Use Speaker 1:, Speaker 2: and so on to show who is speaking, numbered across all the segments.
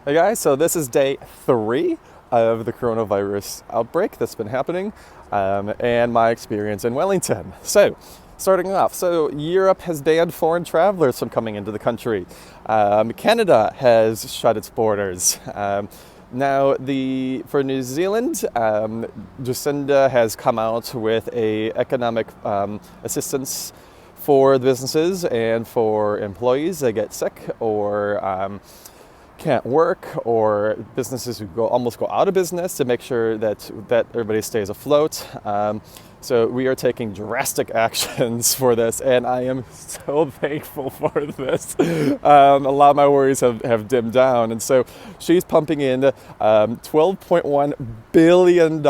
Speaker 1: Hey guys, so this is day 3 of the coronavirus outbreak that's been happening, and my experience in Wellington. So, starting off, Europe has banned foreign travelers from coming into the country. Canada has shut its borders. Now, for New Zealand, Jacinda has come out with a economic assistance for the businesses and for employees that get sick or can't work, or businesses who almost go out of business, to make sure that everybody stays afloat. So we are taking drastic actions for this, and I am so thankful for this. A lot of my worries have dimmed down, and so she's pumping in $12.1 billion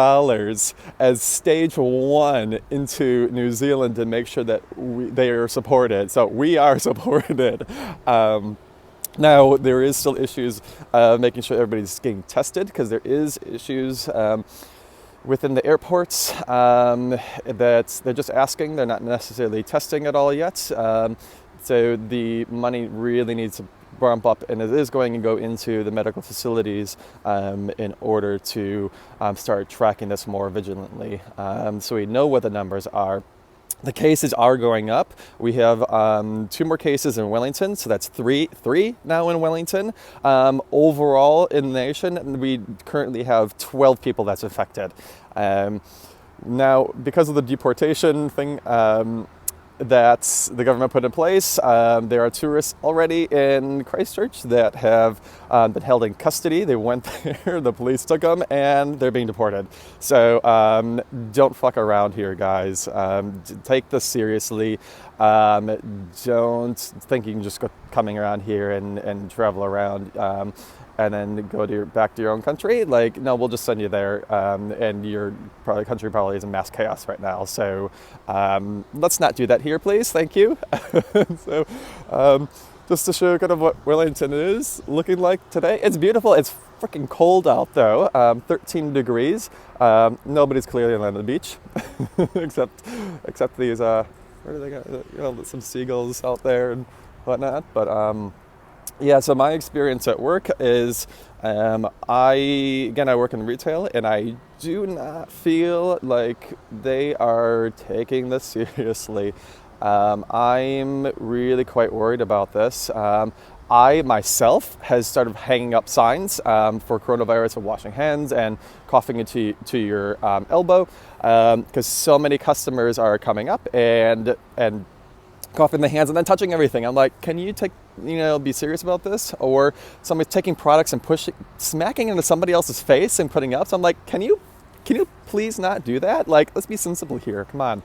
Speaker 1: as stage 1 into New Zealand to make sure that they are supported. So we are supported. Now, there is still issues making sure everybody's getting tested, because there is issues within the airports that they're just asking. They're not necessarily testing at all yet. So the money really needs to bump up, and it is going to go into the medical facilities in order to start tracking this more vigilantly. So we know what the numbers are. The cases are going up. We have 2 more cases in Wellington, so that's three now in Wellington. Overall in the nation, we currently have 12 people that's affected. Now, because of the deportation thing that the government put in place, there are tourists already in Christchurch that have been held in custody. They went there, the police took them, and they're being deported. So don't fuck around here, guys. Take this seriously. Don't think you can just go coming around here and travel around and then go back to your own country. Like, no, we'll just send you there, and your country probably is in mass chaos right now. So let's not do that here, please. Thank you. So just to show kind of what Wellington is looking like today. It's beautiful. It's freaking cold out though, 13 degrees. Nobody's clearly on the beach, except these, where do they go? Some seagulls out there and whatnot. But yeah, so my experience at work is, I work in retail, and I do not feel like they are taking this seriously. I'm really quite worried about this. I myself has started hanging up signs for coronavirus of washing hands and coughing into your elbow, because so many customers are coming up and coughing the hands and then touching everything. I'm like, can you be serious about this? Or somebody's taking products and smacking into somebody else's face and putting up. So I'm like, can you please not do that? Like, let's be sensible here. Come on.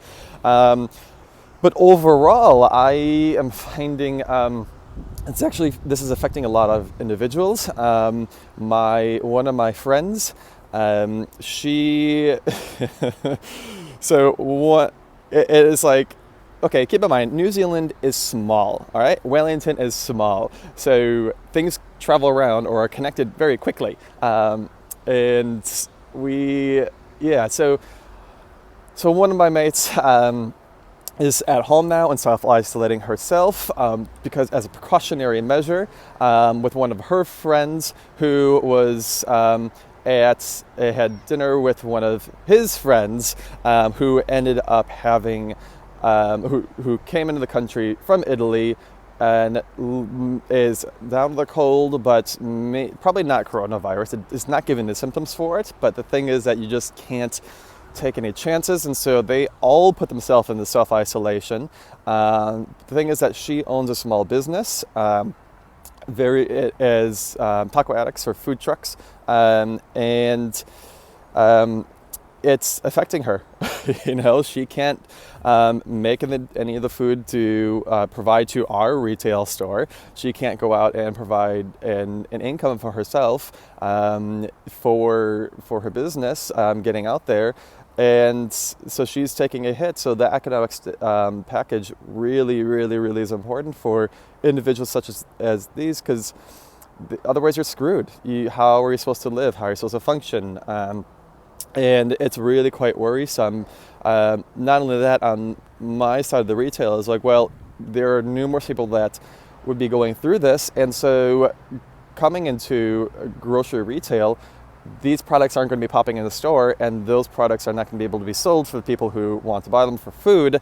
Speaker 1: But overall, I am finding this is affecting a lot of individuals. One of my friends, she so what it is like. Okay, keep in mind, New Zealand is small, all right? Wellington is small. So things travel around or are connected very quickly. So one of my mates is at home now and self-isolating herself because as a precautionary measure with one of her friends who was had dinner with one of his friends who ended up having who came into the country from Italy and is down with the cold, but probably not coronavirus. It's not giving the symptoms for it, but the thing is that you just can't take any chances, and so they all put themselves in the self-isolation. The thing is that she owns a small business, taco addicts for food trucks, and it's affecting her. She can't make any of the food to provide to our retail store. She can't go out and provide an income for herself for her business getting out there. And so she's taking a hit. So the economic package really, really, really is important for individuals such as these, because otherwise you're screwed. How are you supposed to live? How are you supposed to function? And it's really quite worrisome. Not only that, on my side of the retail is like, well, there are numerous people that would be going through this, and so coming into grocery retail, these products aren't going to be popping in the store, and those products are not going to be able to be sold for the people who want to buy them for food,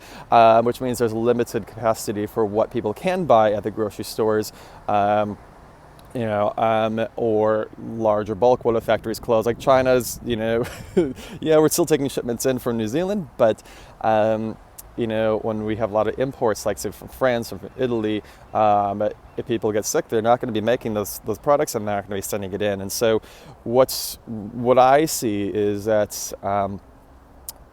Speaker 1: which means there's limited capacity for what people can buy at the grocery stores. Or larger bulk while the factories close. Like China's, yeah, we're still taking shipments in from New Zealand, but when we have a lot of imports, like say from France or from Italy, if people get sick, they're not going to be making those products, and they're not going to be sending it in. And so, what I see is that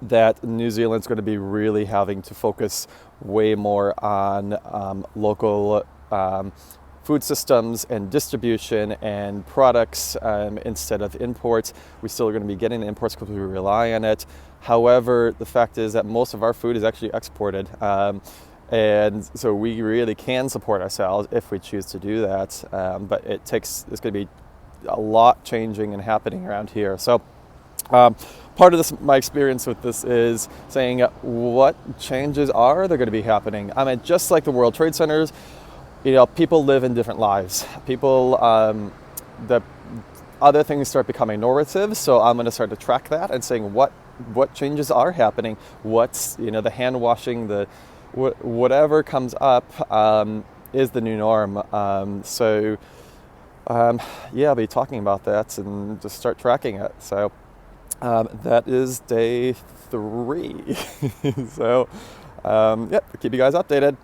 Speaker 1: that New Zealand's going to be really having to focus way more on local food systems and distribution and products instead of imports. We're still going to be getting the imports because we rely on it. However, the fact is that most of our food is actually exported. And so we really can support ourselves if we choose to do that. But it's going to be a lot changing and happening around here. So part of this, my experience with this is saying what changes are there going to be happening. I mean, just like the World Trade Centers, people live in different lives. The other things start becoming normative, so I'm going to start to track that and saying what changes are happening. What's the hand washing, whatever comes up is the new norm. I'll be talking about that and just start tracking it. So that is day 3. So keep you guys updated.